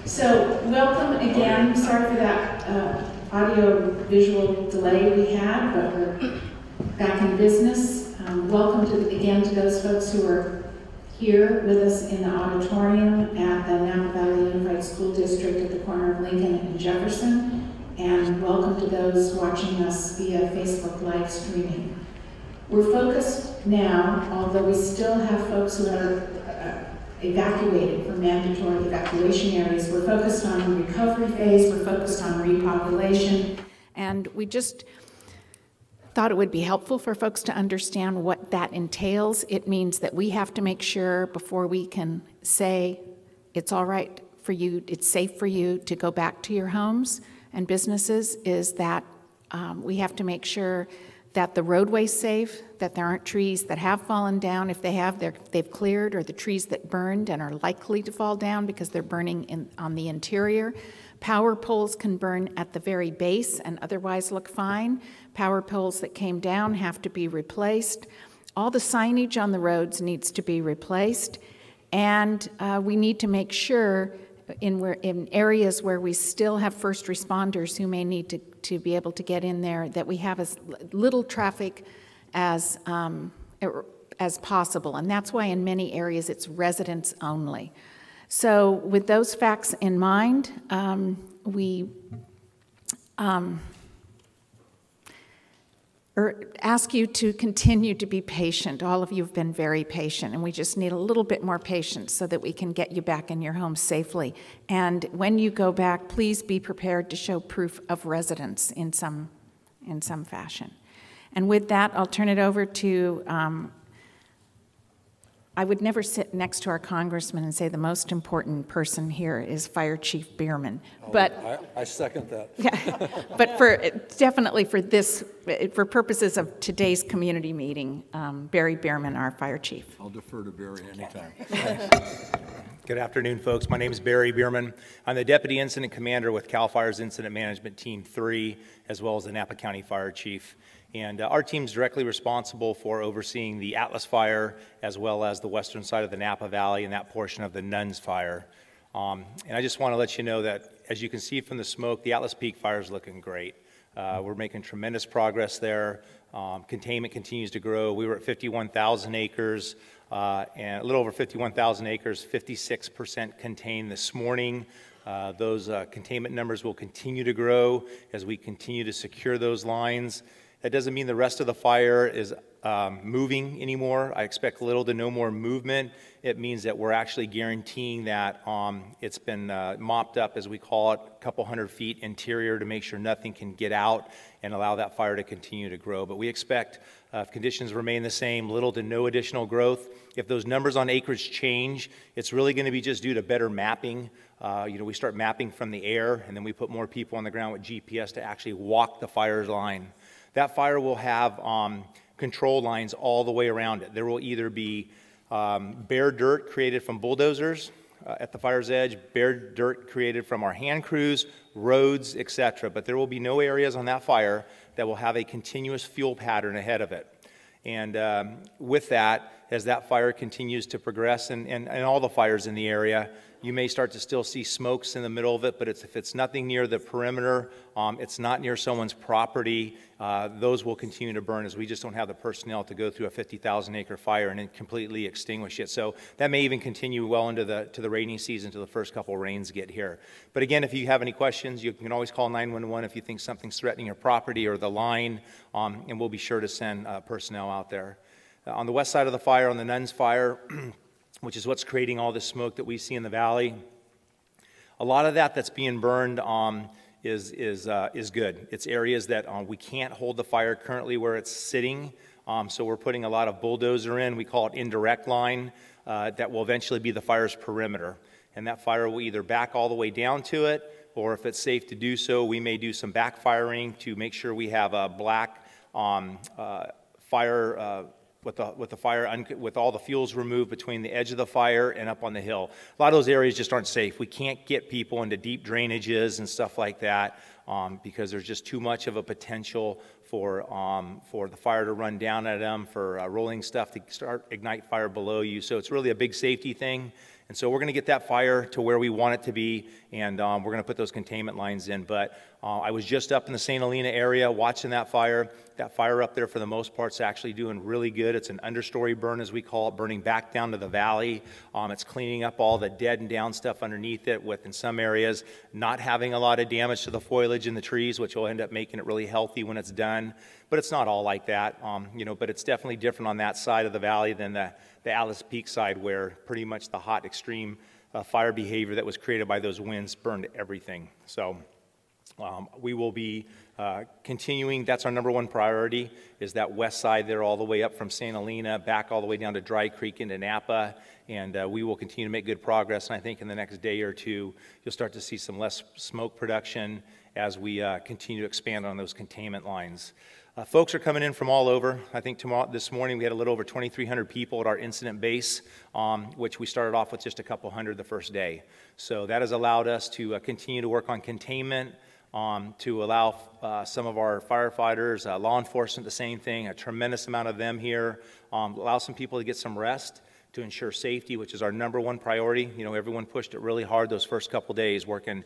So, welcome again. Sorry for that audio-visual delay we had, but we're back in business. Welcome again to those folks who are here with us in the auditorium at the Napa Valley Unified School District at the corner of Lincoln and Jefferson. And welcome to those watching us via Facebook live streaming. We're focused now, although we still have folks who are evacuated from mandatory evacuation areas, we're focused on the recovery phase, we're focused on repopulation, and we just thought it would be helpful for folks to understand what that entails. It means that we have to make sure before we can say it's all right for you, it's safe for you to go back to your homes and businesses, is that we have to make sure that the roadway's safe, that there aren't trees that have fallen down. If they have, they've cleared, or the trees that burned and are likely to fall down because they're burning on the interior. Power poles can burn at the very base and otherwise look fine. Power poles that came down have to be replaced. All the signage on the roads needs to be replaced. And we need to make sure in areas where we still have first responders who may need to be able to get in there, that we have as little traffic as possible. And that's why in many areas it's residents only. So with those facts in mind, we ask you to continue to be patient. All of you have been very patient, and we just need a little bit more patience so that we can get you back in your home safely. And when you go back, please be prepared to show proof of residence in some fashion. And with that, I'll turn it over to, I would never sit next to our congressman and say the most important person here is Fire Chief Bierman. Oh, but I second that. Yeah, but definitely for purposes of today's community meeting, Barry Bierman, our Fire Chief. I'll defer to Barry anytime. Good afternoon, folks. My name is Barry Bierman. I'm the Deputy Incident Commander with CAL FIRE's Incident Management Team 3, as well as the Napa County Fire Chief. And our team's directly responsible for overseeing the Atlas Fire, as well as the western side of the Napa Valley and that portion of the Nun Fire. And I just want to let you know that, as you can see from the smoke, the Atlas Peak Fire is looking great. We're making tremendous progress there. Containment continues to grow. We were at 51,000 acres, and a little over 51,000 acres, 56% contained this morning. Those containment numbers will continue to grow as we continue to secure those lines. That doesn't mean the rest of the fire is moving anymore. I expect little to no more movement. It means that we're actually guaranteeing that it's been mopped up, as we call it, a couple hundred feet interior to make sure nothing can get out and allow that fire to continue to grow. But we expect, if conditions remain the same, little to no additional growth. If those numbers on acreage change, it's really going to be just due to better mapping. We start mapping from the air, and then we put more people on the ground with GPS to actually walk the fire line. That fire will have control lines all the way around it. There will either be bare dirt created from bulldozers at the fire's edge, bare dirt created from our hand crews, roads, etc. But there will be no areas on that fire that will have a continuous fuel pattern ahead of it. And with that, as that fire continues to progress, and all the fires in the area, you may start to still see smokes in the middle of it, but if it's nothing near the perimeter, it's not near someone's property, those will continue to burn, as we just don't have the personnel to go through a 50,000 acre fire and then completely extinguish it. So that may even continue well into the rainy season till the first couple rains get here. But again, if you have any questions, you can always call 911 if you think something's threatening your property or the line, and we'll be sure to send personnel out there. On the west side of the fire, on the Nun Fire, which is what's creating all this smoke that we see in the valley, a lot of that's being burned is good. It's areas that we can't hold the fire currently where it's sitting, so we're putting a lot of bulldozer in. We call it indirect line. That will eventually be the fire's perimeter, and that fire will either back all the way down to it, or if it's safe to do so, we may do some backfiring to make sure we have a black fire with all the fuels removed between the edge of the fire and up on the hill. A lot of those areas just aren't safe. We can't get people into deep drainages and stuff like that because there's just too much of a potential for the fire to run down at them, for rolling stuff to ignite fire below you. So it's really a big safety thing. And so we're going to get that fire to where we want it to be, and we're going to put those containment lines in. But I was just up in the St. Helena area watching that fire. That fire up there, for the most part, is actually doing really good. It's an understory burn, as we call it, burning back down to the valley. It's cleaning up all the dead and down stuff underneath it, with, in some areas, not having a lot of damage to the foliage in the trees, which will end up making it really healthy when it's done. But it's not all like that, but it's definitely different on that side of the valley than the Atlas Peak side, where pretty much the hot, extreme fire behavior that was created by those winds burned everything. So we will be continuing. That's our number one priority, is that west side there, all the way up from St. Helena, back all the way down to Dry Creek into Napa, and we will continue to make good progress. And I think in the next day or two, you'll start to see some less smoke production as we continue to expand on those containment lines. Folks are coming in from all over. I think this morning we had a little over 2,300 people at our incident base, which we started off with just a couple hundred the first day. So that has allowed us to continue to work on containment, to allow some of our firefighters, law enforcement, the same thing, a tremendous amount of them here, allow some people to get some rest, to ensure safety, which is our number one priority. Everyone pushed it really hard those first couple days, working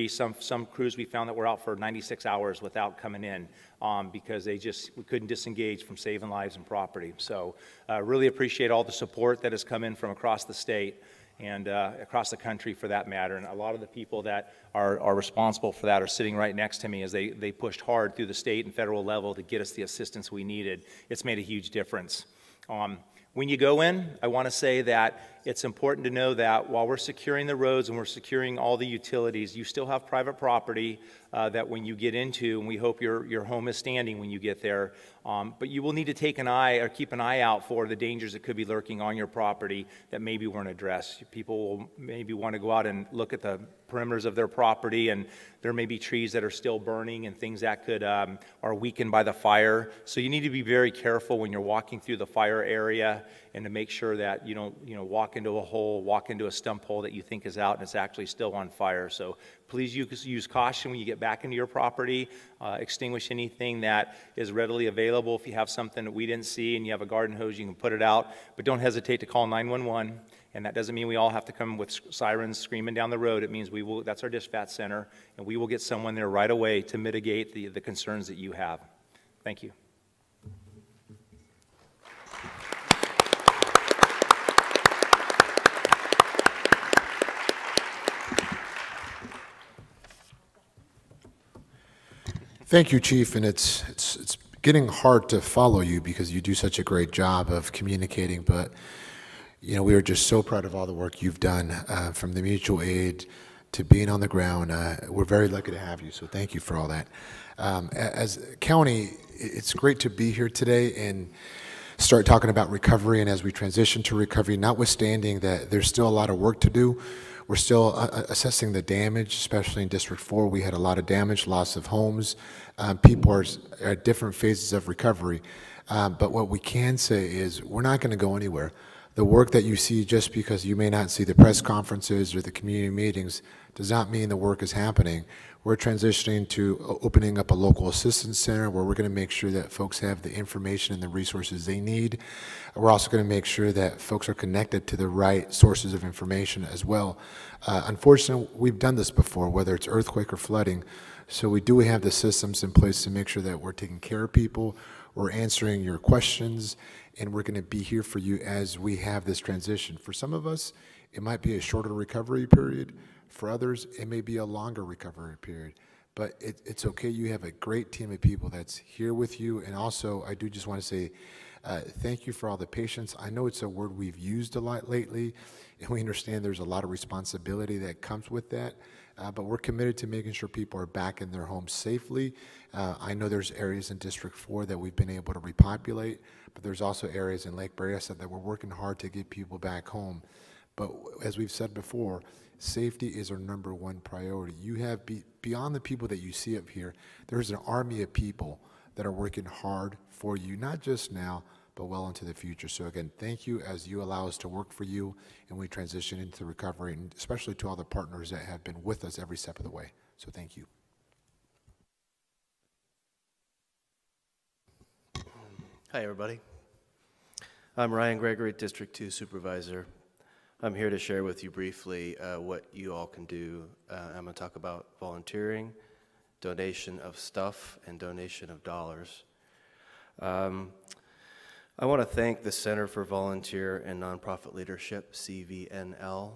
some crews we found that were out for 96 hours without coming in, because we couldn't disengage from saving lives and property. So really appreciate all the support that has come in from across the state and across the country, for that matter. And a lot of the people that are responsible for that are sitting right next to me, as they pushed hard through the state and federal level to get us the assistance we needed. It's made a huge difference. When you go in, I want to say that it's important to know that while we're securing the roads and we're securing all the utilities, you still have private property that when you get into, and we hope your home is standing when you get there, but you will need to keep an eye out for the dangers that could be lurking on your property that maybe weren't addressed. People will maybe want to go out and look at the perimeters of their property, and there may be trees that are still burning and things that could are weakened by the fire. So you need to be very careful when you're walking through the fire area, and to make sure that you don't walk into a hole, walk into a stump hole that you think is out and it's actually still on fire. So please use caution when you get back into your property. Extinguish anything that is readily available. If you have something that we didn't see and you have a garden hose, you can put it out, but don't hesitate to call 911. And that doesn't mean we all have to come with sirens screaming down the road. It means that's our dispatch center, and we will get someone there right away to mitigate the concerns that you have. Thank you. Thank you, Chief, and it's getting hard to follow you because you do such a great job of communicating, but we are just so proud of all the work you've done, from the mutual aid to being on the ground. We're very lucky to have you, so thank you for all that. As a county, it's great to be here today and start talking about recovery, and as we transition to recovery, notwithstanding that there's still a lot of work to do. We're still assessing the damage, especially in District 4. We had a lot of damage, loss of homes. People are at different phases of recovery. But what we can say is we're not going to go anywhere. The work that you see, just because you may not see the press conferences or the community meetings, does not mean the work is happening. We're transitioning to opening up a local assistance center where we're going to make sure that folks have the information and the resources they need. We're also going to make sure that folks are connected to the right sources of information as well. Unfortunately, we've done this before, whether it's earthquake or flooding, so we do have the systems in place to make sure that we're taking care of people, we're answering your questions, and we're going to be here for you as we have this transition. For some of us, it might be a shorter recovery period. For others, it may be a longer recovery period, but it's okay. You have a great team of people that's here with you. And also, I do just want to say thank you for all the patience. I know it's a word we've used a lot lately, and we understand there's a lot of responsibility that comes with that, but we're committed to making sure people are back in their homes safely. I know there's areas in District 4 that we've been able to repopulate, but there's also areas in Lake Berryessa that we're working hard to get people back home. But as we've said before, safety is our number one priority. You have, beyond the people that you see up here, there's an army of people that are working hard for you, not just now, but well into the future. So again, thank you as you allow us to work for you and we transition into recovery, and especially to all the partners that have been with us every step of the way. So thank you. Hi, everybody. I'm Ryan Gregory, District 2 Supervisor. I'm here to share with you briefly what you all can do. I'm going to talk about volunteering, donation of stuff, and donation of dollars. I want to thank the Center for Volunteer and Nonprofit Leadership, CVNL.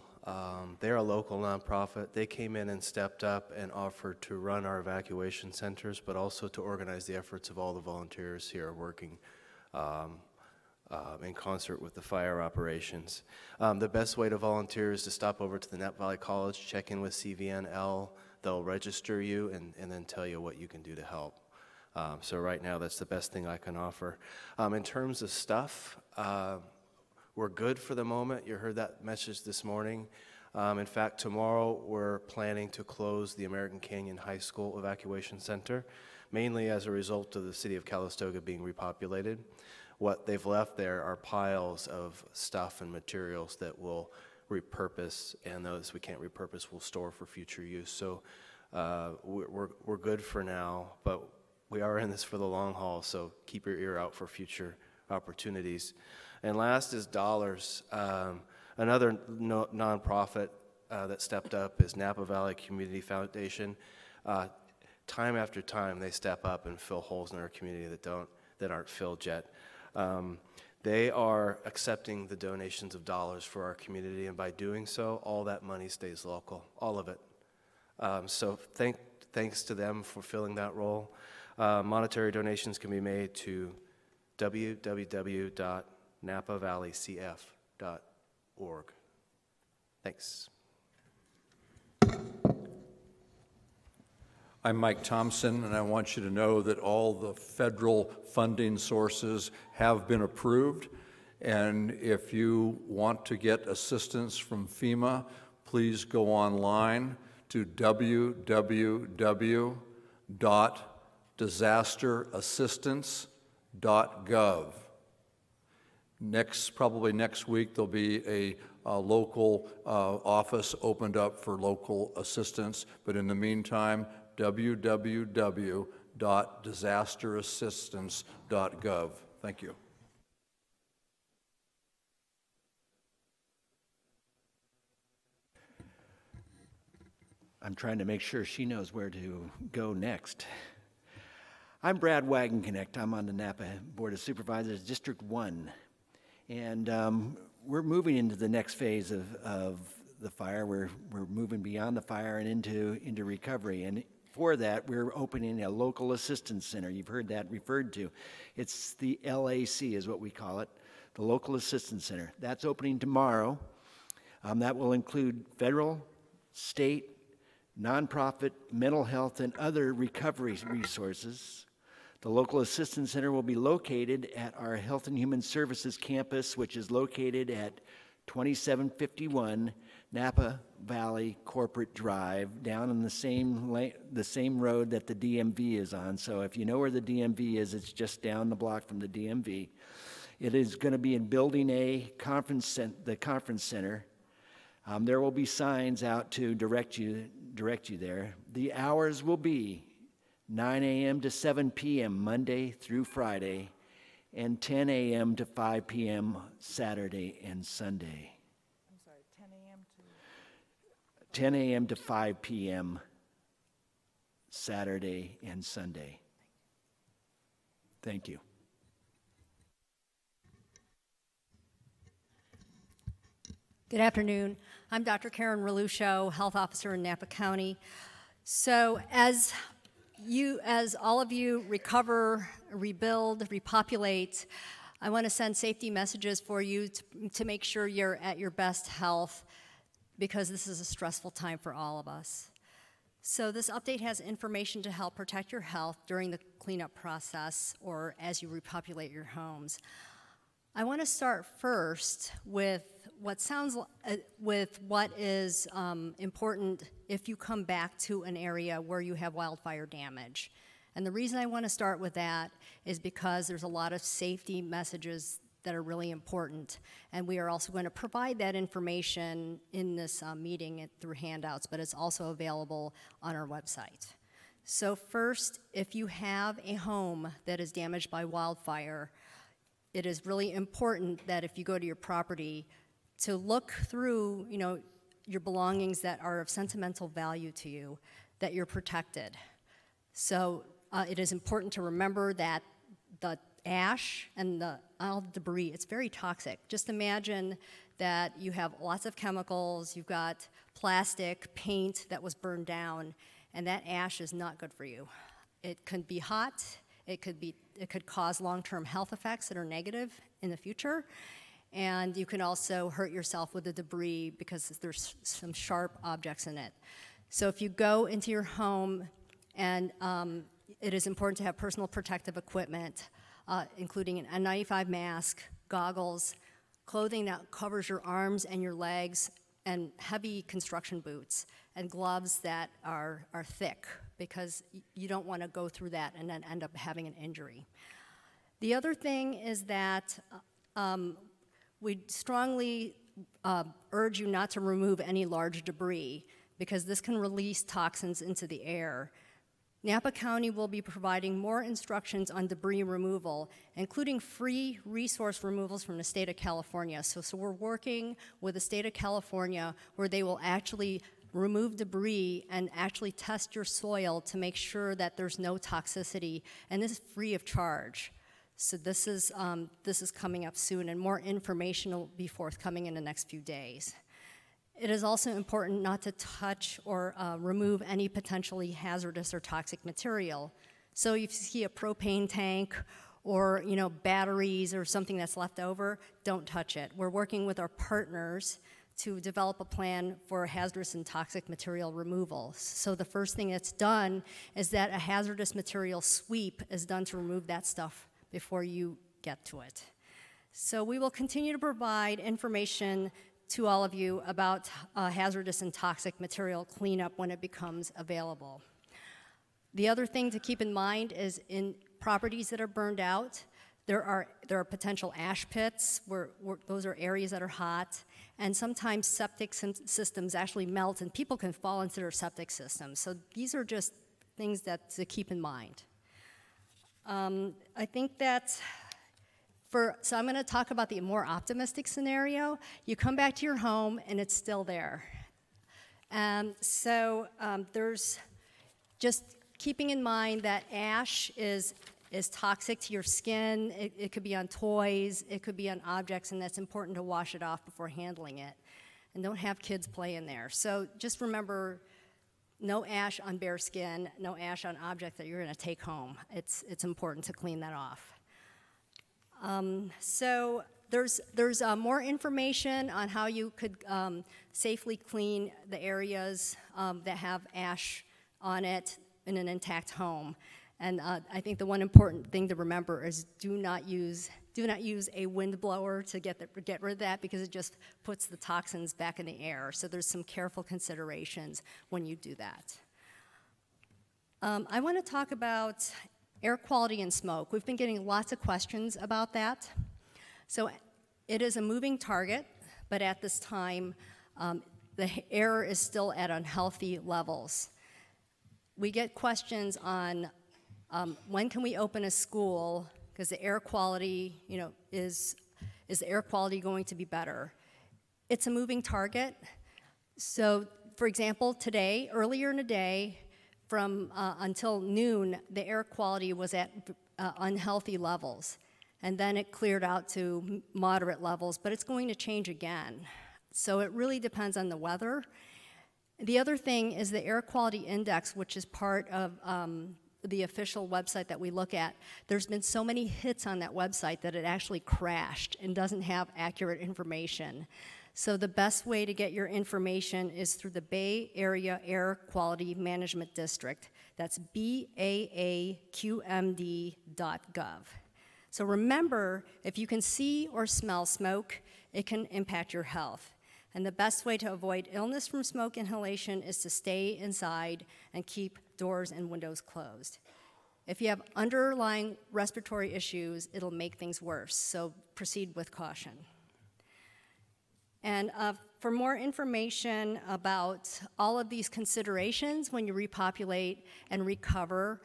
They're a local nonprofit. They came in and stepped up and offered to run our evacuation centers, but also to organize the efforts of all the volunteers here working in concert with the fire operations. The best way to volunteer is to stop over to the Napa Valley College, check in with CVNL. They'll register you and then tell you what you can do to help. So right now, that's the best thing I can offer. In terms of stuff, we're good for the moment. You heard that message this morning. In fact, tomorrow we're planning to close the American Canyon High School Evacuation Center, mainly as a result of the city of Calistoga being repopulated. What they've left there are piles of stuff and materials that we'll repurpose, and those we can't repurpose we'll store for future use. So we're good for now, but we are in this for the long haul, so keep your ear out for future opportunities. And last is dollars. Another nonprofit that stepped up is Napa Valley Community Foundation. Time after time, they step up and fill holes in our community that aren't filled yet. They are accepting the donations of dollars for our community, and by doing so, all that money stays local, all of it. So thanks to them for filling that role. Monetary donations can be made to www.napavalleycf.org. Thanks. I'm Mike Thompson, and I want you to know that all the federal funding sources have been approved. And if you want to get assistance from FEMA, please go online to www.disasterassistance.gov. Probably next week, there'll be a local office opened up for local assistance. But in the meantime, www.disasterassistance.gov. Thank you. I'm trying to make sure she knows where to go next. I'm Brad Wagoner. I'm on the Napa Board of Supervisors, District 1. And we're moving into the next phase of the fire. We're moving beyond the fire and into recovery. And for that, we're opening a local assistance center. You've heard that referred to. It's the LAC is what we call it, the Local Assistance Center. That's opening tomorrow. That will include federal, state, nonprofit, mental health, and other recovery resources. The Local Assistance Center will be located at our Health and Human Services campus, which is located at 2751 Napa Valley Corporate Drive, down on the same road that the DMV is on. So if you know where the DMV is, it's just down the block from the DMV. It is going to be in Building A, the conference center. There will be signs out to direct you there. The hours will be 9 a.m. to 7 p.m. Monday through Friday, and 10 a.m. to 5 p.m. Saturday and Sunday. I'm sorry, 10 a.m. to? 10 a.m. to 5 p.m. Saturday and Sunday. Thank you. Good afternoon. I'm Dr. Karen Reluccio, Health Officer in Napa County. So as all of you recover, rebuild, repopulate, I want to send safety messages for you to make sure you're at your best health, because this is a stressful time for all of us. So this update has information to help protect your health during the cleanup process or as you repopulate your homes. I want to start first with what is important if you come back to an area where you have wildfire damage. And the reason I want to start with that is because there's a lot of safety messages that are really important. And we are also going to provide that information in this meeting through handouts, but it's also available on our website. So first, if you have a home that is damaged by wildfire, it is really important that if you go to your property, to look through, your belongings that are of sentimental value to you, that you're protected. So it is important to remember that the ash and all the debris, it's very toxic. Just imagine that you have lots of chemicals, you've got plastic, paint that was burned down, and that ash is not good for you. It can be hot, it could cause long-term health effects that are negative in the future, and you can also hurt yourself with the debris because there's some sharp objects in it. So if you go into your home, and it is important to have personal protective equipment, including an N95 mask, goggles, clothing that covers your arms and your legs, and heavy construction boots, and gloves that are thick, because you don't want to go through that and then end up having an injury. The other thing is that we strongly urge you not to remove any large debris, because this can release toxins into the air. Napa County will be providing more instructions on debris removal, including free resource removals from the state of California. So we're working with the state of California where they will actually remove debris and actually test your soil to make sure that there's no toxicity, and this is free of charge. So this is coming up soon, and more information will be forthcoming in the next few days. It is also important not to touch or remove any potentially hazardous or toxic material. So if you see a propane tank or batteries or something that's left over, don't touch it. We're working with our partners to develop a plan for hazardous and toxic material removal. So the first thing that's done is that a hazardous material sweep is done to remove that stuff before you get to it. So we will continue to provide information to all of you about hazardous and toxic material cleanup when it becomes available. The other thing to keep in mind is in properties that are burned out, there are potential ash pits, where those are areas that are hot, and sometimes septic systems actually melt and people can fall into their septic systems. So these are just things that to keep in mind. I think that so I'm going to talk about the more optimistic scenario. You come back to your home and it's still there. There's just keeping in mind that ash is toxic to your skin. It could be on toys, it could be on objects, and that's important to wash it off before handling it. And don't have kids play in there. So just remember, no ash on bare skin, no ash on objects that you're going to take home. It's important to clean that off. So there's more information on how you could safely clean the areas that have ash on it in an intact home. And I think the one important thing to remember is do not use a wind blower to get rid of that, because it just puts the toxins back in the air. So there's some careful considerations when you do that. I want to talk about air quality and smoke. We've been getting lots of questions about that. So it is a moving target, but at this time, the air is still at unhealthy levels. We get questions on when can we open a school, because the air quality, is the air quality going to be better? It's a moving target. So, for example, earlier in the day, from until noon, the air quality was at unhealthy levels. And then it cleared out to moderate levels, but it's going to change again. So it really depends on the weather. The other thing is the air quality index, which is part of the official website that we look at. There's been so many hits on that website that it actually crashed and doesn't have accurate information. So the best way to get your information is through the Bay Area Air Quality Management District. That's baaqmd.gov. So remember, if you can see or smell smoke, it can impact your health. And the best way to avoid illness from smoke inhalation is to stay inside and keep doors and windows closed. If you have underlying respiratory issues, it'll make things worse, so proceed with caution. And for more information about all of these considerations when you repopulate and recover,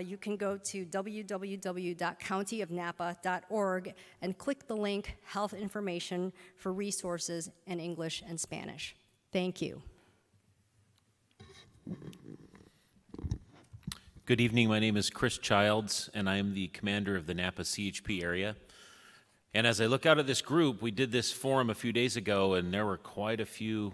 you can go to www.countyofnapa.org and click the link Health Information for resources in English and Spanish. Thank you. Good evening. My name is Chris Childs, and I am the commander of the Napa CHP area. And as I look out at this group, we did this forum a few days ago, and there were quite a few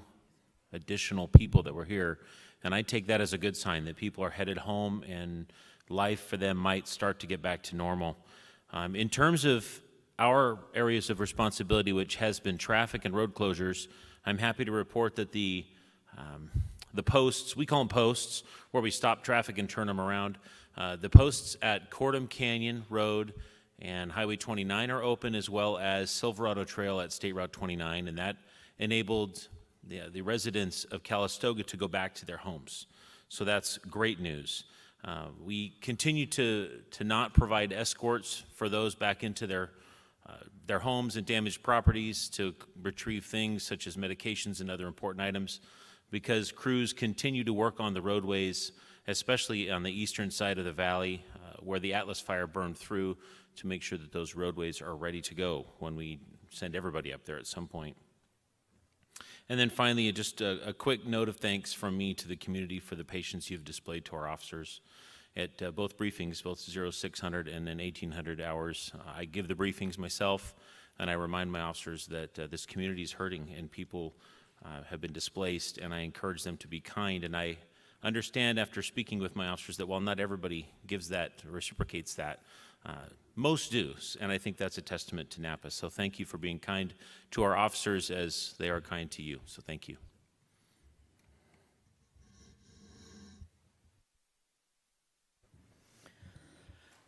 additional people that were here. And I take that as a good sign that people are headed home and life for them might start to get back to normal. In terms of our areas of responsibility, which has been traffic and road closures, I'm happy to report that the posts, we call them posts, where we stop traffic and turn them around. The posts at Cordham Canyon Road and Highway 29 are open, as well as Silverado Trail at State Route 29, and that enabled the residents of Calistoga to go back to their homes. So that's great news. We continue to not provide escorts for those back into their homes and damaged properties to retrieve things such as medications and other important items, because crews continue to work on the roadways, especially on the eastern side of the valley where the Atlas fire burned through, to make sure that those roadways are ready to go when we send everybody up there at some point. And then finally, just a quick note of thanks from me to the community for the patience you've displayed to our officers. At both briefings, both 0600 and then 1800 hours, I give the briefings myself, and I remind my officers that this community is hurting and people have been displaced, and I encourage them to be kind. And I understand after speaking with my officers that while not everybody gives that, reciprocates that, most do, and I think that's a testament to Napa. So thank you for being kind to our officers as they are kind to you. So thank you.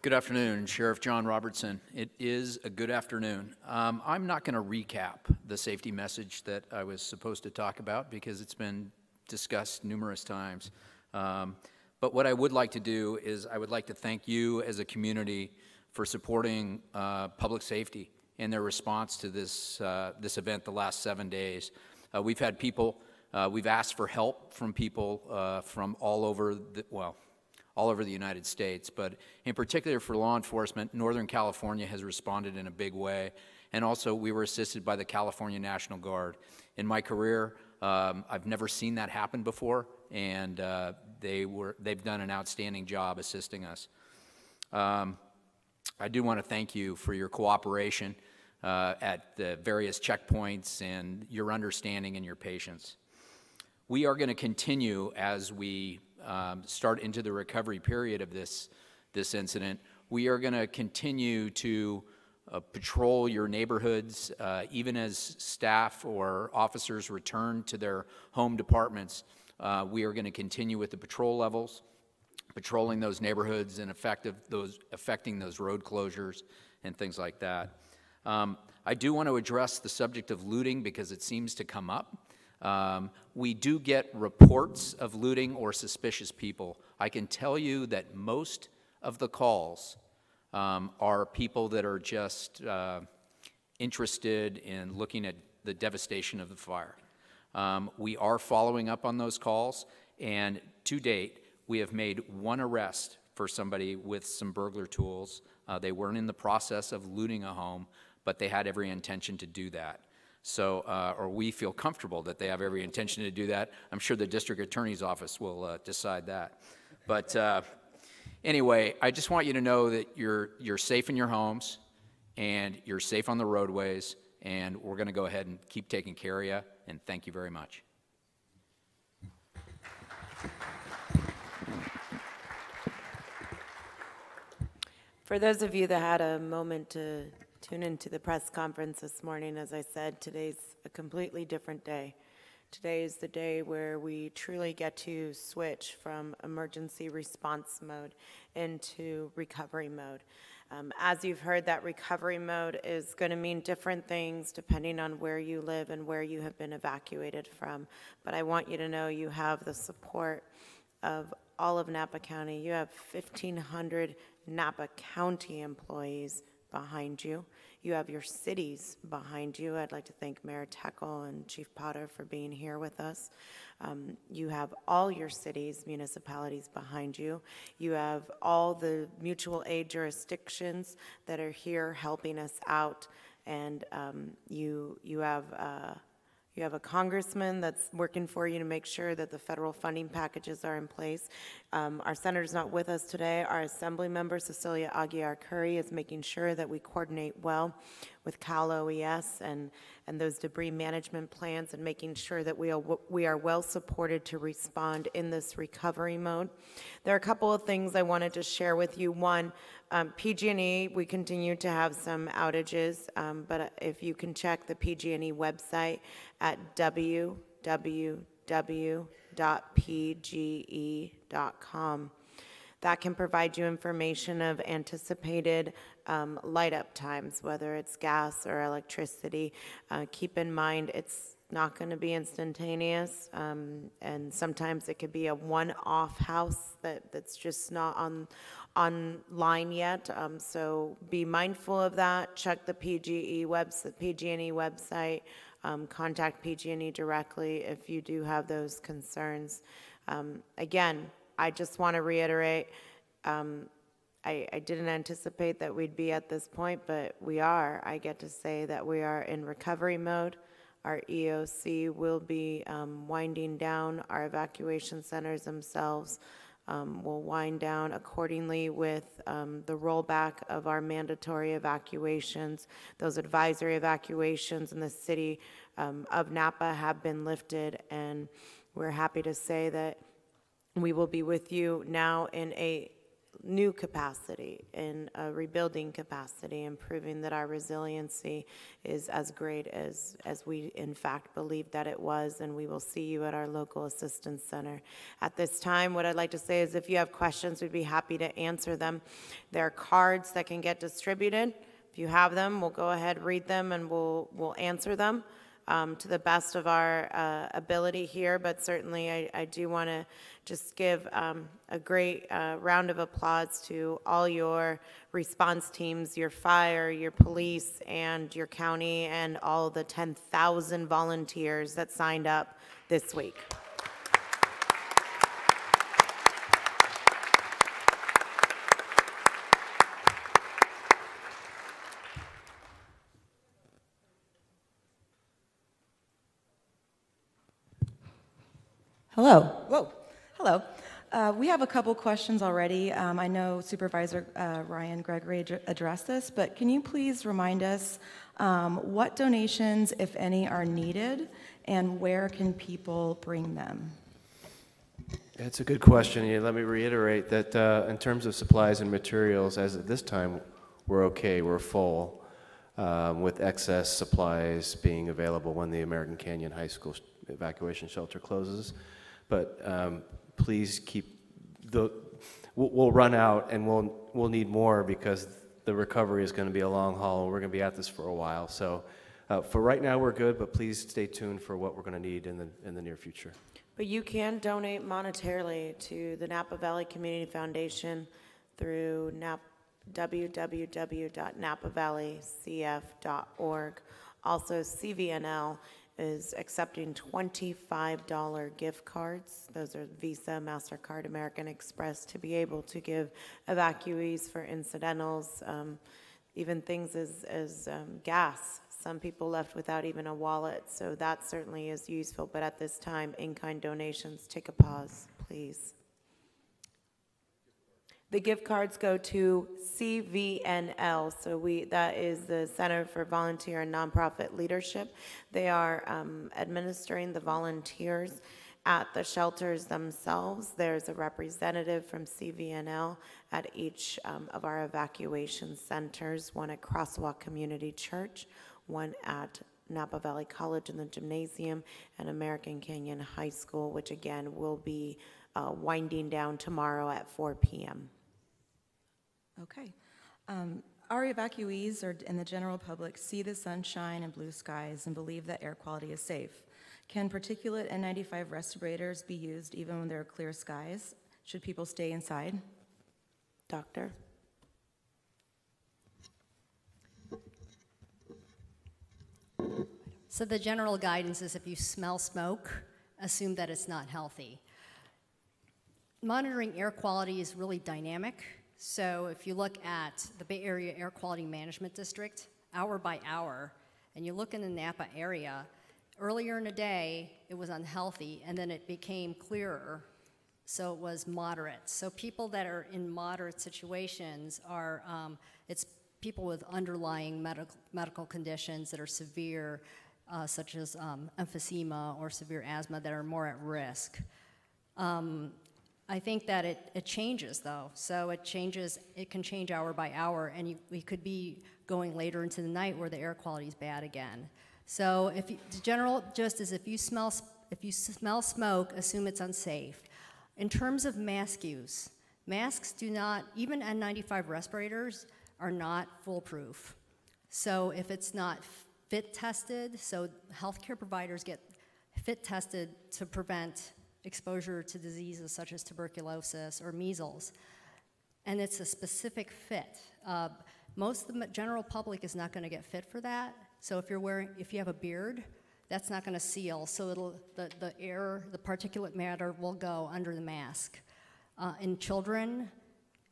Good afternoon, Sheriff John Robertson. It is a good afternoon. I'm not going to recap the safety message that I was supposed to talk about because it's been discussed numerous times. But what I would like to do is I would like to thank you as a community for supporting public safety in their response to this event the last 7 days. We've had people, we've asked for help from people from all over the United States, but in particular for law enforcement, Northern California has responded in a big way. And also we were assisted by the California National Guard. In my career, I've never seen that happen before, and they've done an outstanding job assisting us. I do want to thank you for your cooperation at the various checkpoints and your understanding and your patience. We are going to continue as we start into the recovery period of this incident. We are going to continue to patrol your neighborhoods, even as staff or officers return to their home departments. We are going to continue with the patrol levels, patrolling those neighborhoods and affecting those road closures and things like that. I do want to address the subject of looting because it seems to come up. We do get reports of looting or suspicious people. I can tell you that most of the calls are people that are just interested in looking at the devastation of the fire. We are following up on those calls, and to date, we have made one arrest for somebody with some burglar tools. They weren't in the process of looting a home, but they had every intention to do that. So, or we feel comfortable that they have every intention to do that. I'm sure the district attorney's office will decide that. But anyway, I just want you to know that you're safe in your homes and you're safe on the roadways, and we're going to go ahead and keep taking care of you, and thank you very much. For those of you that had a moment to tune into the press conference this morning, as I said, today's a completely different day. Today is the day where we truly get to switch from emergency response mode into recovery mode. As you've heard, that recovery mode is going to mean different things depending on where you live and where you have been evacuated from. But I want you to know you have the support of all of Napa County. You have 1,500 Napa County employees behind you. You have your cities behind you. I'd like to thank Mayor Teckel and Chief Potter for being here with us. You have all your cities, municipalities behind you. You have all the mutual aid jurisdictions that are here helping us out, and you have a congressman that's working for you to make sure that the federal funding packages are in place. Our senator's not with us today. Our assembly member, Cecilia Aguiar Curry, is making sure that we coordinate well with Cal OES and those debris management plans, and making sure that we are well supported to respond in this recovery mode. There are a couple of things I wanted to share with you. One, PG&E, we continue to have some outages, but if you can check the PG&E website at www.pge.com. That can provide you information of anticipated light up times, whether it's gas or electricity. Keep in mind, it's not going to be instantaneous, and sometimes it could be a one-off house that's just not online yet. So be mindful of that. Check the PG&E website. Contact PG&E directly if you do have those concerns. Again, I just want to reiterate, I didn't anticipate that we'd be at this point, but we are. I get to say that we are in recovery mode. Our EOC will be winding down. Our evacuation centers themselves will wind down accordingly with the rollback of our mandatory evacuations. Those advisory evacuations in the city of Napa have been lifted, and we're happy to say that we will be with you now in a new capacity, in a rebuilding capacity, and proving that our resiliency is as great as we in fact believed that it was, and we will see you at our local assistance center. At this time, what I'd like to say is if you have questions, we'd be happy to answer them. There are cards that can get distributed. If you have them, we'll go ahead, read them, and we'll answer them to the best of our ability here, but certainly I do want to just give a great round of applause to all your response teams, your fire, your police, and your county, and all the 10,000 volunteers that signed up this week. Hello. Whoa. Hello. We have a couple questions already. I know Supervisor Ryan Gregory addressed this, but can you please remind us what donations, if any, are needed, and where can people bring them? It's a good question. Let me reiterate that in terms of supplies and materials, as of this time, we're okay. We're full, with excess supplies being available when the American Canyon High School evacuation shelter closes. But please keep we'll run out, and we'll need more because the recovery is going to be a long haul. We're going to be at this for a while. So for right now, we're good, but please stay tuned for what we're going to need in the near future. But you can donate monetarily to the Napa Valley Community Foundation through www.napavalleycf.org. Also, CVNL is accepting $25 gift cards. Those are Visa, MasterCard, American Express, to be able to give evacuees for incidentals, even things as gas. Some people left without even a wallet, so that certainly is useful. But at this time, in-kind donations, take a pause, please. The gift cards go to CVNL, so that is the Center for Volunteer and Nonprofit Leadership. They are administering the volunteers at the shelters themselves. There's a representative from CVNL at each of our evacuation centers, one at Crosswalk Community Church, one at Napa Valley College in the gymnasium, and American Canyon High School, which again will be winding down tomorrow at 4 p.m. Okay. Our evacuees and the general public see the sunshine and blue skies and believe that air quality is safe. Can particulate N95 respirators be used even when there are clear skies? Should people stay inside? Doctor? So the general guidance is if you smell smoke, assume that it's not healthy. Monitoring air quality is really dynamic. So if you look at the Bay Area Air Quality Management District, hour by hour, and you look in the Napa area, earlier in the day, it was unhealthy, and then it became clearer, so it was moderate. So people that are in moderate situations are, it's people with underlying medical conditions that are severe, such as emphysema or severe asthma, that are more at risk. I think that it changes, though. So it changes, it can change hour by hour, and we could be going later into the night where the air quality is bad again. So the general gist is if you smell smoke, assume it's unsafe. In terms of mask use, masks do not, even N95 respirators are not foolproof. So if it's not fit tested, so healthcare providers get fit tested to prevent exposure to diseases such as tuberculosis or measles, and it's a specific fit. Most of the general public is not going to get fit for that. So if you have a beard, that's not going to seal. So the air, the particulate matter will go under the mask. In children,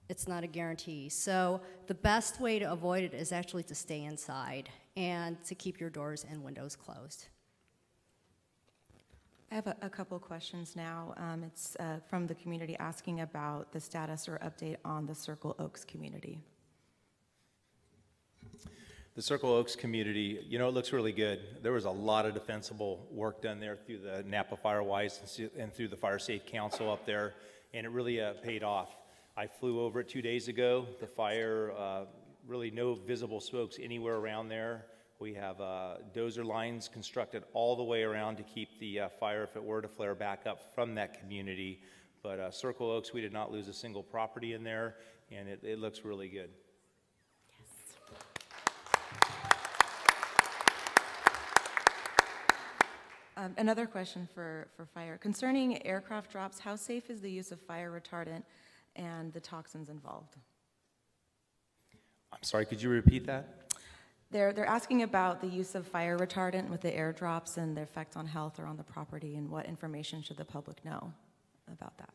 it's not a guarantee. So the best way to avoid it is actually to stay inside and to keep your doors and windows closed. I have a couple questions now. It's from the community asking about the status or update on the Circle Oaks community. The Circle Oaks community, you know, it looks really good. There was a lot of defensible work done there through the Napa Firewise and through the Fire Safe Council up there, and it really paid off. I flew over it 2 days ago. The fire, really no visible smokes anywhere around there. We have dozer lines constructed all the way around to keep the fire, if it were to flare back up, from that community. But Circle Oaks, we did not lose a single property in there, and it looks really good. Another question for fire. Concerning aircraft drops, how safe is the use of fire retardant and the toxins involved? I'm sorry, could you repeat that? They're asking about the use of fire retardant with the airdrops and the effect on health or on the property, and what information should the public know about that?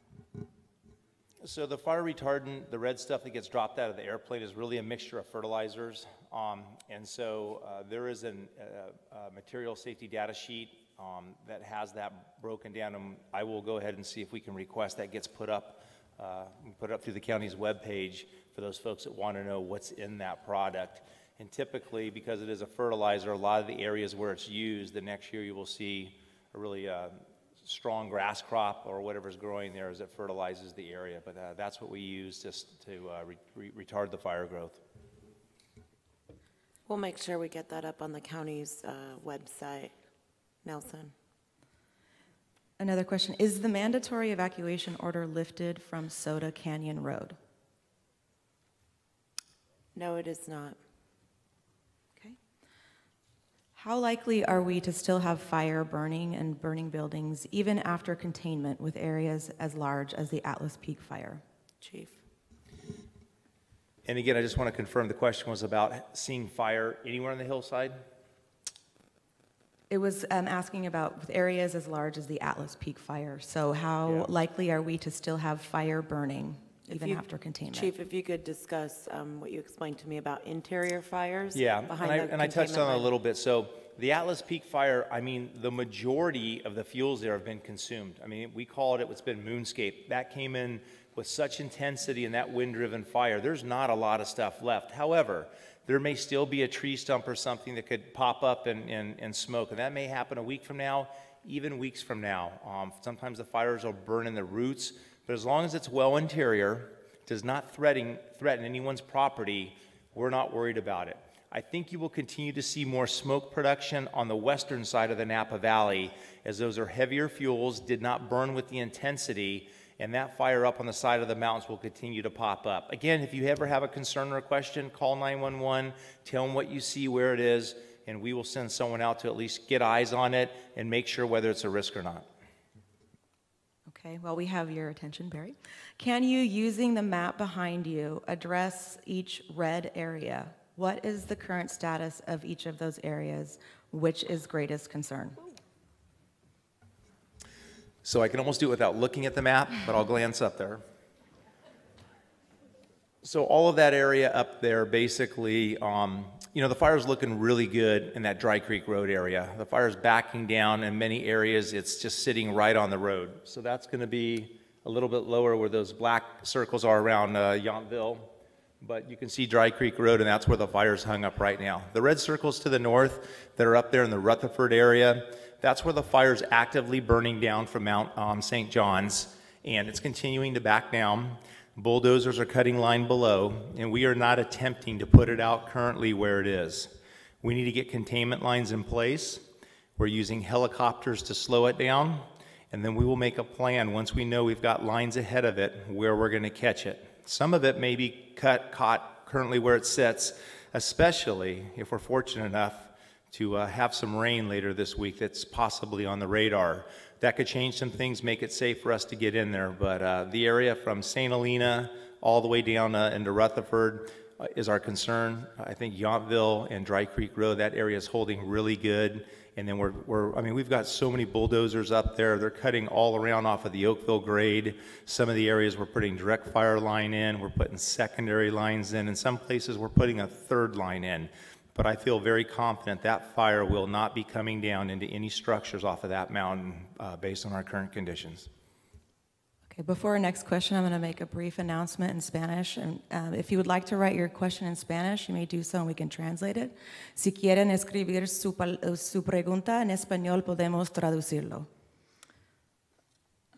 So the fire retardant, the red stuff that gets dropped out of the airplane, is really a mixture of fertilizers. And so there is a material safety data sheet that has that broken down, and I will go ahead and see if we can request that gets put up through the county's webpage for those folks that want to know what's in that product. And typically, because it is a fertilizer, a lot of the areas where it's used, the next year you will see a really strong grass crop or whatever's growing there as it fertilizes the area. But that's what we use just to retard the fire growth. We'll make sure we get that up on the county's website. Nelson. Another question. Is the mandatory evacuation order lifted from Soda Canyon Road? No, it is not. Okay. How likely are we to still have fire burning and burning buildings even after containment with areas as large as the Atlas Peak fire? Chief. And again, I just want to confirm the question was about seeing fire anywhere on the hillside? It was asking about with areas as large as the Atlas Peak fire. So how likely are we to still have fire burning even after containment? Chief, if you could discuss what you explained to me about interior fires. Yeah, behind and I touched on it a little bit. So the Atlas Peak fire, I mean, the majority of the fuels there have been consumed. I mean, we call it, it's been moonscape. That came in with such intensity in that wind-driven fire. There's not a lot of stuff left. However, there may still be a tree stump or something that could pop up and smoke, and that may happen a week from now, even weeks from now. Sometimes the fires will burn in the roots, but as long as it's well interior, does not threaten anyone's property, we're not worried about it. I think you will continue to see more smoke production on the western side of the Napa Valley, as those are heavier fuels, did not burn with the intensity, and that fire up on the side of the mountains will continue to pop up. Again, if you ever have a concern or a question, call 911, tell them what you see, where it is, and we will send someone out to at least get eyes on it and make sure whether it's a risk or not. Okay, well, we have your attention, Barry. Can you, using the map behind you, address each red area? What is the current status of each of those areas Which is greatest concern? So I can almost do it without looking at the map, but I'll glance up there. So all of that area up there, basically, the fire's looking really good in that Dry Creek Road area. The fire's backing down in many areas. It's just sitting right on the road. So that's going to be a little bit lower where those black circles are around Yountville. But you can see Dry Creek Road, and that's where the fire's hung up right now. The red circles to the north that are up there in the Rutherford area, that's where the fire's actively burning down from Mount St. John's, and it's continuing to back down. Bulldozers are cutting line below, and we are not attempting to put it out currently where it is. We need to get containment lines in place. We're using helicopters to slow it down, and then we will make a plan once we know we've got lines ahead of it where we're going to catch it. Some of it may be caught currently where it sits, especially if we're fortunate enough to have some rain later this week that's possibly on the radar. That could change some things, make it safe for us to get in there, but the area from St. Helena all the way down into Rutherford is our concern. I think Yountville and Dry Creek Road, that area is holding really good. And then we've got so many bulldozers up there. They're cutting all around off of the Oakville grade. Some of the areas we're putting direct fire line in, we're putting secondary lines in. In some places we're putting a third line in. But I feel very confident that fire will not be coming down into any structures off of that mountain based on our current conditions. Okay, before our next question, I'm going to make a brief announcement in Spanish. And if you would like to write your question in Spanish, you may do so and we can translate it. Si quieren escribir su pregunta en español, podemos traducirlo.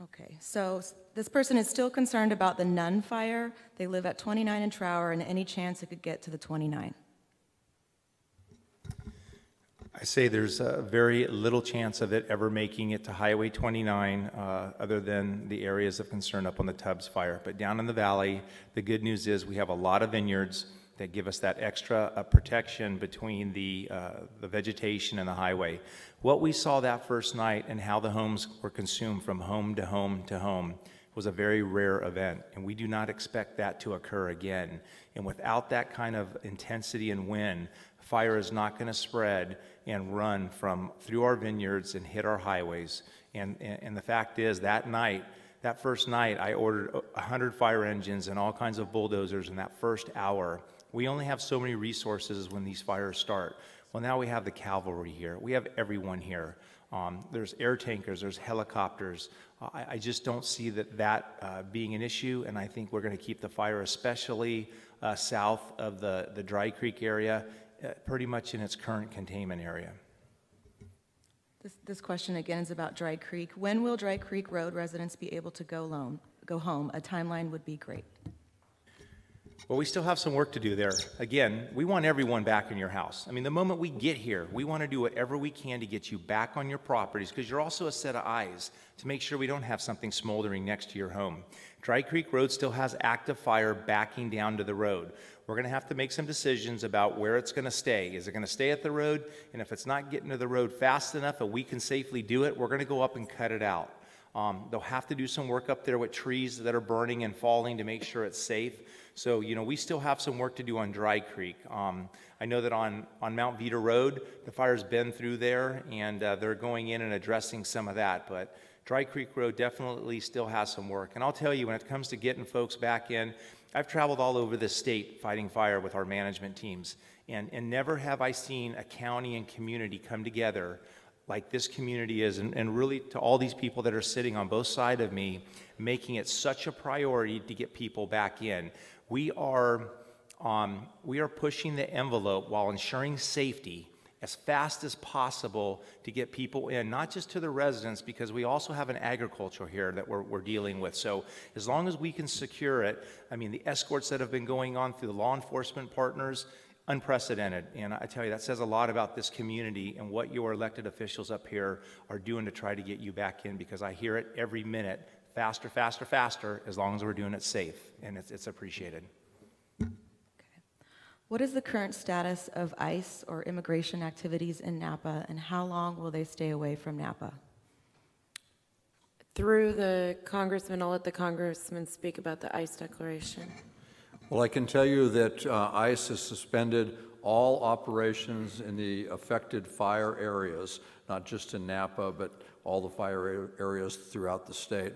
Okay, so this person is still concerned about the Nun Fire. They live at 29 and Trower, and any chance it could get to the 29. I say there's very little chance of it ever making it to Highway 29 other than the areas of concern up on the Tubbs Fire. But down in the valley, the good news is we have a lot of vineyards that give us that extra protection between the vegetation and the highway. What we saw that first night and how the homes were consumed from home to home to home was a very rare event, and we do not expect that to occur again. And without that kind of intensity and wind, fire is not going to spread and run through our vineyards and hit our highways. And the fact is, that first night, I ordered 100 fire engines and all kinds of bulldozers in that first hour. We only have so many resources when these fires start. Well, now we have the cavalry here. We have everyone here. There's air tankers, there's helicopters. I just don't see that being an issue, and I think we're going to keep the fire, especially south of the Dry Creek area, pretty much in its current containment area. This question again is about Dry Creek. When will Dry Creek Road residents be able to go home? A timeline would be great. Well, we still have some work to do there. Again, we want everyone back in your house. I mean, the moment we get here, we want to do whatever we can to get you back on your properties, because you're also a set of eyes to make sure we don't have something smoldering next to your home. Dry Creek Road still has active fire backing down to the road. We're going to have to make some decisions about where it's going to stay. Is it going to stay at the road? And if it's not getting to the road fast enough that we can safely do it, we're going to go up and cut it out. They'll have to do some work up there with trees that are burning and falling to make sure it's safe. So, we still have some work to do on Dry Creek. I know that on Mount Vita Road, the fire's been through there, and they're going in and addressing some of that. But Dry Creek Road definitely still has some work. And I'll tell you, when it comes to getting folks back in, I've traveled all over the state fighting fire with our management teams, and never have I seen a county and community come together like this community is, and really to all these people that are sitting on both sides of me, making it such a priority to get people back in. We are pushing the envelope while ensuring safety as fast as possible to get people in, not just to the residents, because we also have an agriculture here that we're dealing with. So as long as we can secure it, I mean, the escorts that have been going on through the law enforcement partners, unprecedented. And I tell you, that says a lot about this community and what your elected officials up here are doing to try to get you back in, because I hear it every minute, faster, faster, faster, as long as we're doing it safe, and it's appreciated. What is the current status of ICE or immigration activities in Napa, and how long will they stay away from Napa? Through the congressman, I'll let the congressman speak about the ICE declaration. Well, I can tell you that ICE has suspended all operations in the affected fire areas, not just in Napa, but all the fire areas throughout the state.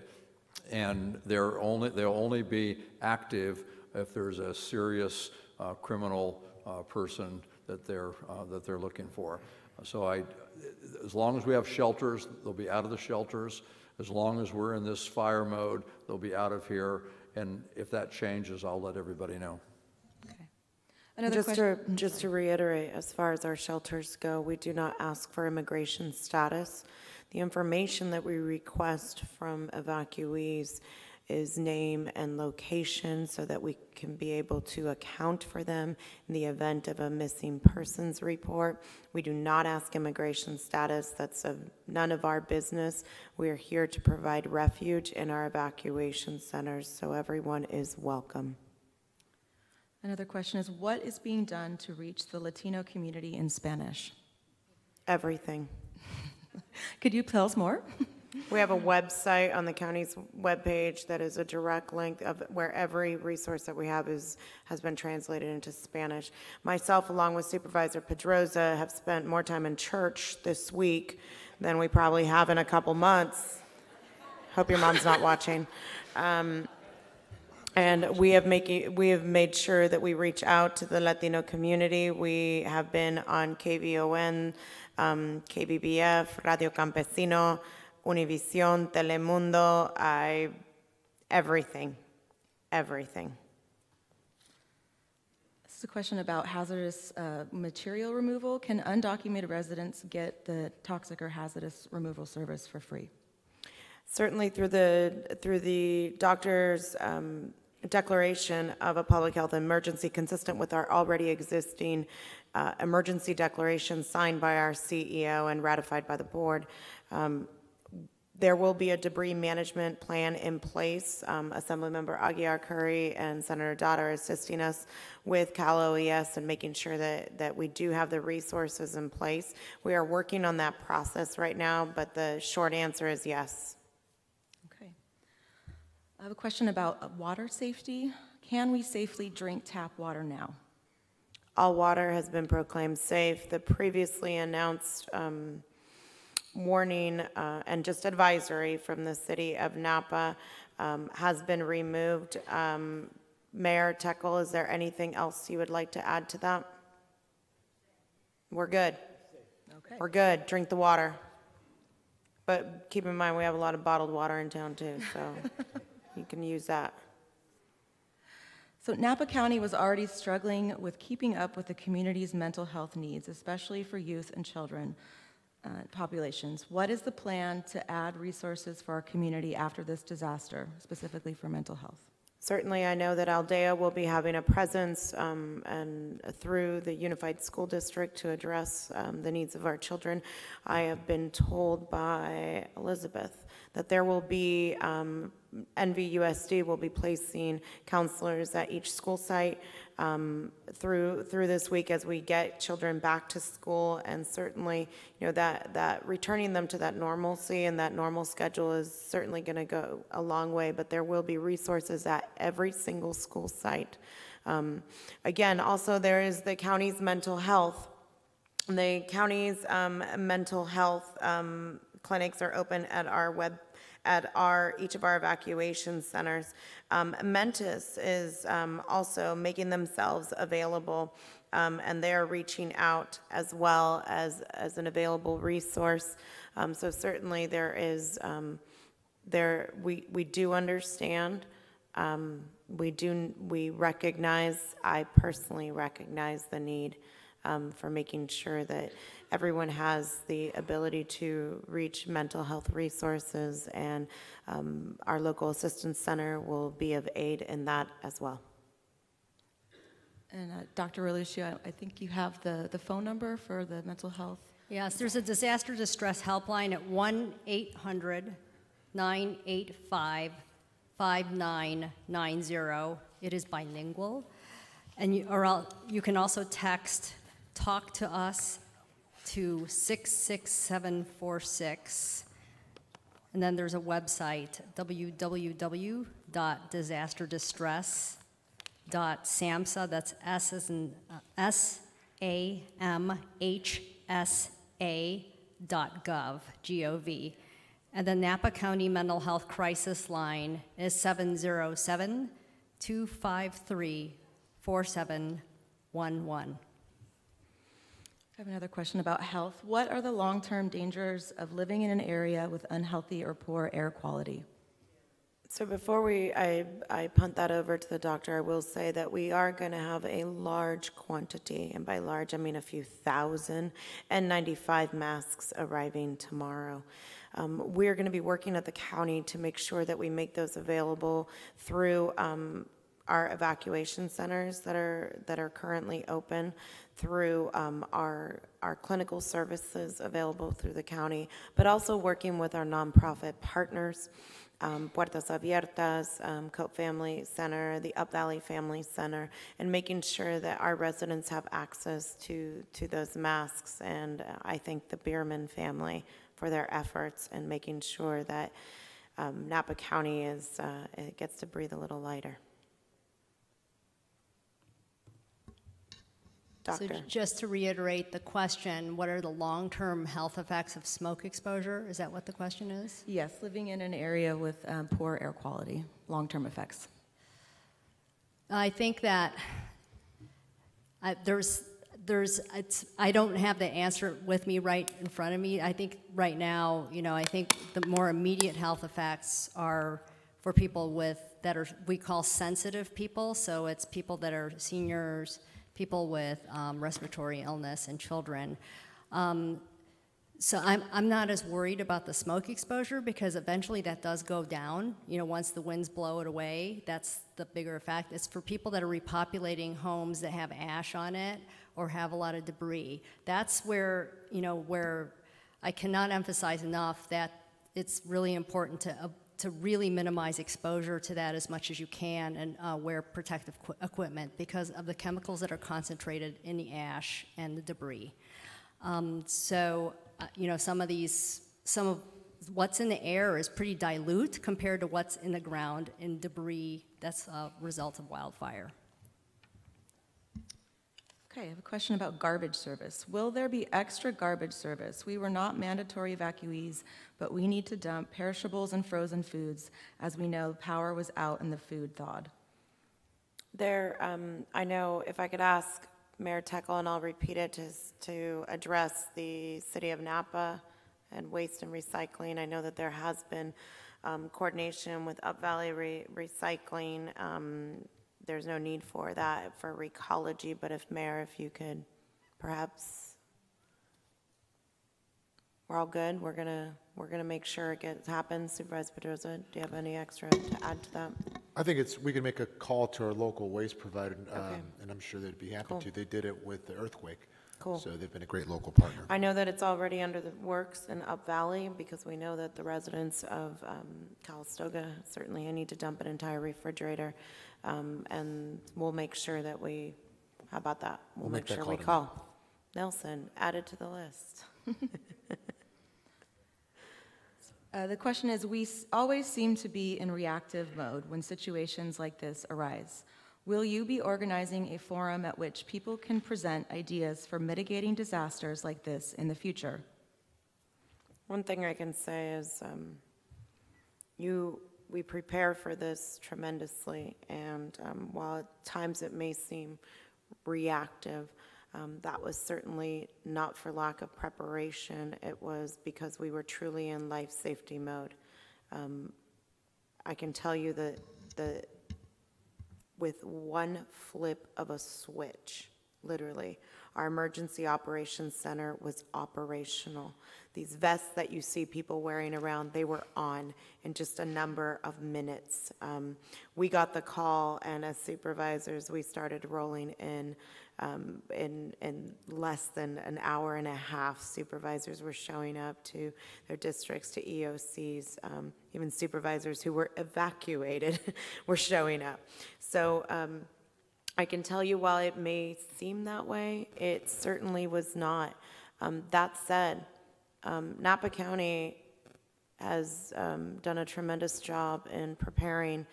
And they'll only be active if there's a serious criminal person that they're looking for. So as long as we have shelters, they'll be out of the shelters. As long as we're in this fire mode, they'll be out of here. And if that changes, I'll let everybody know. Okay. Another question. Just to reiterate, as far as our shelters go, we do not ask for immigration status. The information that we request from evacuees is name and location so that we can be able to account for them in the event of a missing persons report. We do not ask immigration status. That's none of our business. We are here to provide refuge in our evacuation centers, so everyone is welcome. Another question is, what is being done to reach the Latino community in Spanish? Everything. Could you tell us more? We have a website on the county's webpage that is a direct link of where every resource that we have has been translated into Spanish. Myself, along with Supervisor Pedroza, have spent more time in church this week than we probably have in a couple months. Hope your mom's not watching. And we have made sure that we reach out to the Latino community. We have been on KVON, KBBF, Radio Campesino, Univision, Telemundo, everything. This is a question about hazardous material removal. Can undocumented residents get the toxic or hazardous removal service for free? Certainly through the doctor's declaration of a public health emergency consistent with our already existing emergency declaration signed by our CEO and ratified by the board. There will be a debris management plan in place. Assemblymember Aguiar Curry and Senator Dodd are assisting us with Cal OES and making sure that we do have the resources in place. We are working on that process right now, but the short answer is yes. Okay. I have a question about water safety. Can we safely drink tap water now? All water has been proclaimed safe. The previously announced warning and just advisory from the city of Napa has been removed. Mayor Tekel, is there anything else you would like to add to that? We're good. Okay. We're good. Drink the water. But keep in mind, we have a lot of bottled water in town too, so you can use that. So Napa County was already struggling with keeping up with the community's mental health needs, especially for youth and children. Populations. What is the plan to add resources for our community after this disaster, specifically for mental health? Certainly, I know that Aldea will be having a presence and through the Unified School District to address the needs of our children. I have been told by Elizabeth that there will be, NVUSD will be placing counselors at each school site through this week as we get children back to school, and certainly, you know, that returning them to that normalcy and that normal schedule is certainly going to go a long way, but there will be resources at every single school site. Again, also there is the county's mental health. The county's mental health clinics are open at each of our evacuation centers. Mentis is also making themselves available, and they're reaching out as well as an available resource. So certainly there is, we do understand, we recognize, I personally recognize the need for making sure that everyone has the ability to reach mental health resources, and our local assistance center will be of aid in that as well. And Dr. Reluccio, I think you have the phone number for the mental health. Yes, there's a disaster distress helpline at 1-800-985-5990. It is bilingual. And you can also text "Talk to Us" to 66746. And then there's a website, www.disasterdistress.samhsa, that's S as in Gov. And the Napa County Mental Health Crisis Line is 707-253-4711. I have another question about health. What are the long-term dangers of living in an area with unhealthy or poor air quality? So before I punt that over to the doctor, I will say that we are going to have a large quantity, and by large I mean a few thousand, N95 masks arriving tomorrow. We're going to be working at the county to make sure that we make those available through our evacuation centers that are currently open, through our clinical services available through the county, but also working with our nonprofit partners, Puertas Abiertas, Cope Family Center, the Up Valley Family Center, and making sure that our residents have access to those masks. And I thank the Bierman family for their efforts and making sure that Napa County it gets to breathe a little lighter. Doctor. So just to reiterate the question, what are the long-term health effects of smoke exposure? Is that what the question is? Yes, living in an area with poor air quality, long-term effects. I think that I don't have the answer with me right in front of me. I think right now, I think the more immediate health effects are for people we call sensitive people. So it's people that are seniors, people with respiratory illness, and children. So I'm not as worried about the smoke exposure, because eventually that does go down. Once the winds blow it away, that's the bigger effect. It's for people that are repopulating homes that have ash on it or have a lot of debris. That's where I cannot emphasize enough that it's really important to really minimize exposure to that as much as you can, and wear protective equipment because of the chemicals that are concentrated in the ash and the debris. Some of what's in the air is pretty dilute compared to what's in the ground in debris that's a result of wildfire. Okay, I have a question about garbage service. Will there be extra garbage service? We were not mandatory evacuees, but we need to dump perishables and frozen foods, as we know power was out and the food thawed. I know if I could ask Mayor Tekel, and I'll repeat it to address the City of Napa and waste and recycling. I know that there has been coordination with Up Valley Recycling. There's no need for that for Recology, but Mayor, if you could perhaps, we're all good. We're gonna make sure it happens. Supervisor Pedroza, do you have any extra to add to that? I think we can make a call to our local waste provider, Okay. and I'm sure they'd be happy Cool. to. They did it with the earthquake. Cool. So they've been a great local partner. I know that it's already under the works in Up Valley, because we know that the residents of Calistoga certainly need to dump an entire refrigerator, and we'll make sure that how about that? We'll make sure we call. Nelson, add it to the list. The question is, we always seem to be in reactive mode when situations like this arise. Will you be organizing a forum at which people can present ideas for mitigating disasters like this in the future? One thing I can say is we prepare for this tremendously, and while at times it may seem reactive, that was certainly not for lack of preparation. It was because we were truly in life safety mode. I can tell you that with one flip of a switch, literally, our emergency operations center was operational. These vests that you see people wearing around, they were on in just a number of minutes. We got the call, and as supervisors, we started rolling in less than an hour and a half. Supervisors were showing up to their districts, to EOCs, even supervisors who were evacuated were showing up. So I can tell you, while it may seem that way, it certainly was not. That said, Napa County has done a tremendous job in preparing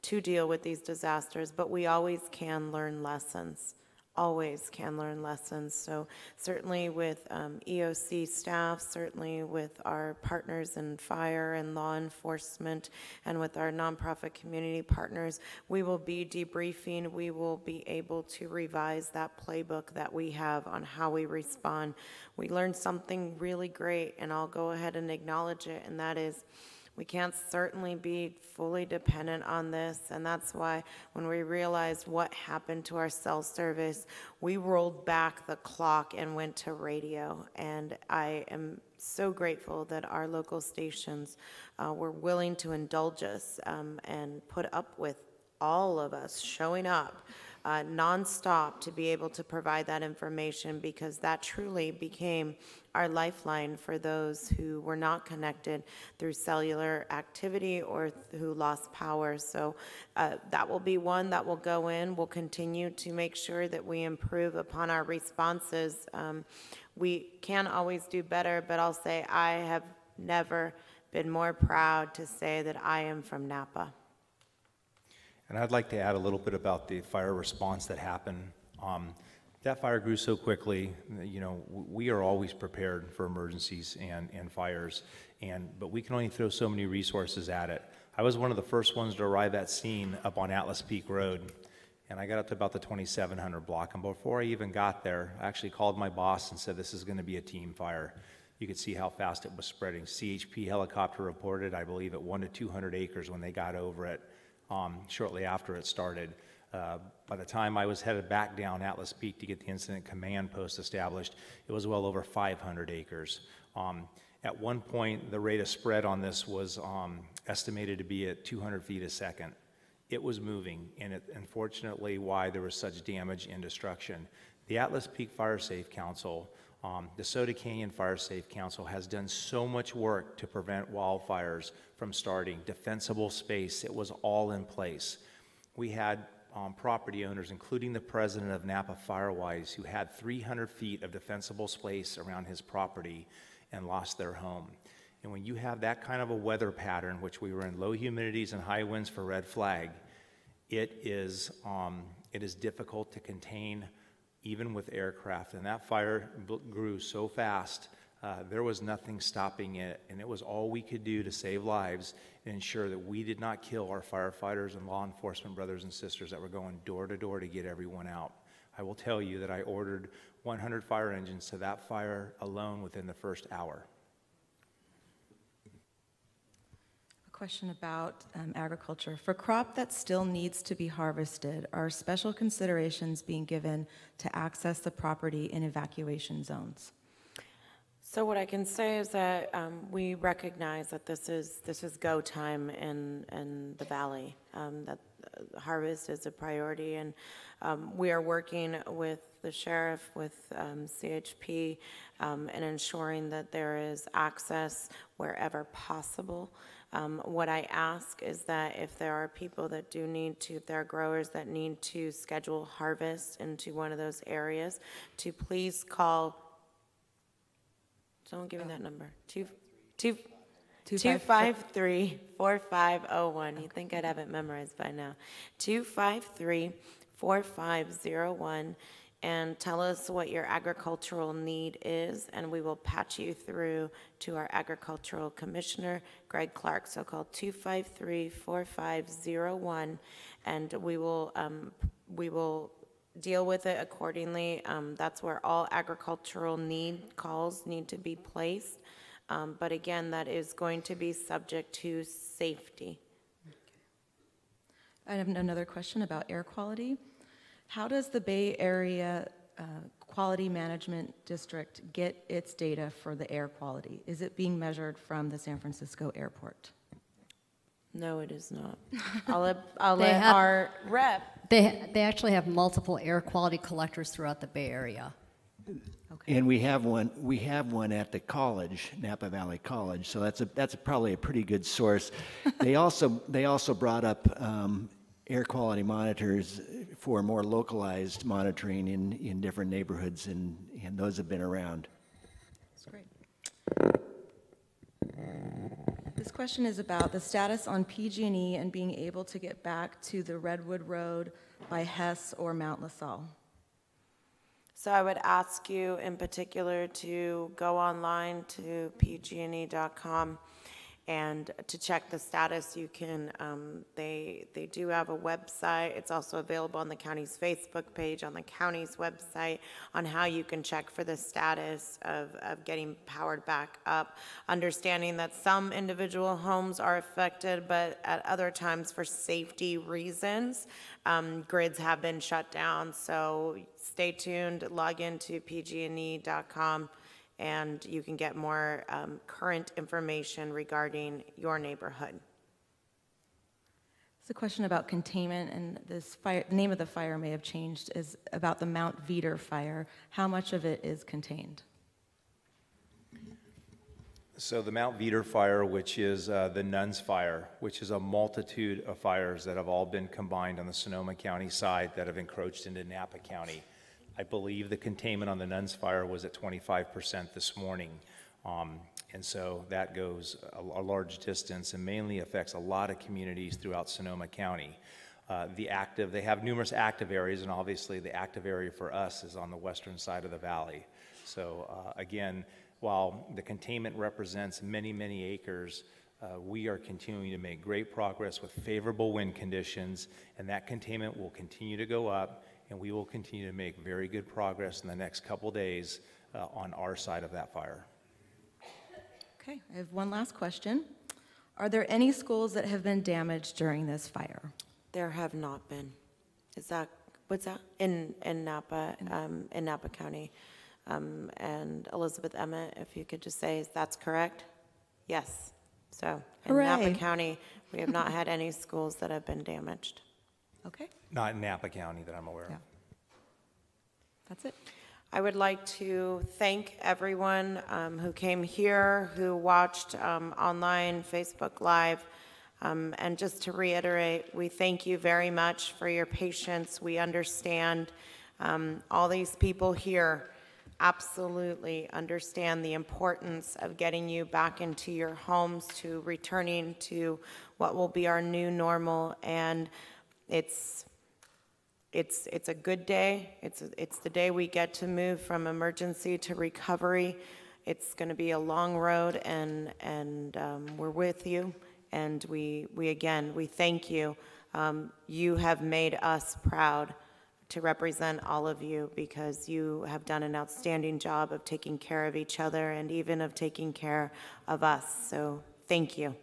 to deal with these disasters, but we always can learn lessons. always can learn lessons. So certainly with EOC staff, certainly with our partners in fire and law enforcement, and with our nonprofit community partners, we will be debriefing. We will be able to revise that playbook that we have on how we respond. We learned something really great, and I'll go ahead and acknowledge it, and that is we can't certainly be fully dependent on this, and that's why when we realized what happened to our cell service, we rolled back the clock and went to radio. And I am so grateful that our local stations were willing to indulge us and put up with all of us showing up nonstop to be able to provide that information, because that truly became our lifeline for those who were not connected through cellular activity or who lost power. So that will be one that will go in. We'll continue to make sure that we improve upon our responses. We can always do better, but I'll say I have never been more proud to say that I am from Napa. And I'd like to add a little bit about the fire response that happened. That fire grew so quickly, you know, we are always prepared for emergencies and fires, but we can only throw so many resources at it. I was one of the first ones to arrive at scene up on Atlas Peak Road, and I got up to about the 2700 block, and before I even got there, I actually called my boss and said, this is going to be a team fire. You could see how fast it was spreading. CHP helicopter reported, I believe, at 1 to 200 acres when they got over it shortly after it started. By the time I was headed back down Atlas Peak to get the incident command post established, it was well over 500 acres. At one point, the rate of spread on this was estimated to be at 200 feet a second. It was moving, and unfortunately why there was such damage and destruction. The Atlas Peak Fire Safe Council, the Soda Canyon Fire Safe Council has done so much work to prevent wildfires from starting. Defensible space, it was all in place. We had property owners, including the president of Napa Firewise, who had 300 feet of defensible space around his property and lost their home. And when you have that kind of a weather pattern, which we were in low humidities and high winds for red flag, it is difficult to contain even with aircraft. And that fire grew so fast, there was nothing stopping it, and it was all we could do to save lives and ensure that we did not kill our firefighters and law enforcement brothers and sisters that were going door to door to get everyone out. I will tell you that I ordered 100 fire engines to that fire alone within the first hour. A question about agriculture. For crop that still needs to be harvested, are special considerations being given to access the property in evacuation zones? So what I can say is that we recognize that this is go time in the valley, that harvest is a priority, and we are working with the sheriff, with CHP, and ensuring that there is access wherever possible. What I ask is that if there are people that do need to, if there are growers that need to schedule harvest into one of those areas, to please call. Don't give me that number. 253-4501. You think I'd have it memorized by now. 253-4501, and tell us what your agricultural need is, and we will patch you through to our agricultural commissioner, Greg Clark. So call 253-4501, and we will deal with it accordingly. That's where all agricultural calls need to be placed. But again, that is going to be subject to safety. Okay. I have another question about air quality. How does the Bay Area Quality Management District get its data for the air quality? Is it being measured from the San Francisco airport? No, it is not. I'll let our rep. They actually have multiple air quality collectors throughout the Bay Area. Okay. And we have one at the college, Napa Valley College. So that's probably a pretty good source. They also brought up air quality monitors for more localized monitoring in different neighborhoods, and those have been around. That's great. This question is about the status on PG&E and being able to get back to the Redwood Road by Hess or Mount LaSalle. So I would ask you in particular to go online to pgne.com and to check the status. You can, they do have a website. It's also available on the county's Facebook page, on the county's website, on how you can check for the status of getting powered back up. Understanding that some individual homes are affected, but at other times for safety reasons, grids have been shut down. So stay tuned, log into pgne.com, and you can get more current information regarding your neighborhood. It's a question about containment, and this fire, the name of the fire may have changed, is about the Mount Veeder fire. How much of it is contained? So the Mount Veeder fire, which is the Nun Fire, which is a multitude of fires that have all been combined on the Sonoma County side that have encroached into Napa County. I believe the containment on the Nun Fire was at 25% this morning. And so that goes a large distance and mainly affects a lot of communities throughout Sonoma County. They have numerous active areas, and obviously the active area for us is on the western side of the valley. So again, while the containment represents many, many acres, we are continuing to make great progress with favorable wind conditions, and that containment will continue to go up, and we will continue to make very good progress in the next couple days on our side of that fire. Okay, I have one last question. Are there any schools that have been damaged during this fire? There have not been. Is that, what's that? In Napa, in Napa County. And Elizabeth Emmett, if you could just say, that's correct? Yes. So in Hooray. Napa County, we have not had any schools that have been damaged. Okay, Not in Napa County that I'm aware of. yeah. That's it. I would like to thank everyone who came here, who watched online, Facebook Live, and just to reiterate, we thank you very much for your patience. We understand all these people here absolutely understand the importance of getting you back into your homes, to returning to what will be our new normal, and it's a good day. It's the day we get to move from emergency to recovery. It's going to be a long road, and we're with you. And we thank you. You have made us proud to represent all of you, because you have done an outstanding job of taking care of each other and even of taking care of us. So thank you.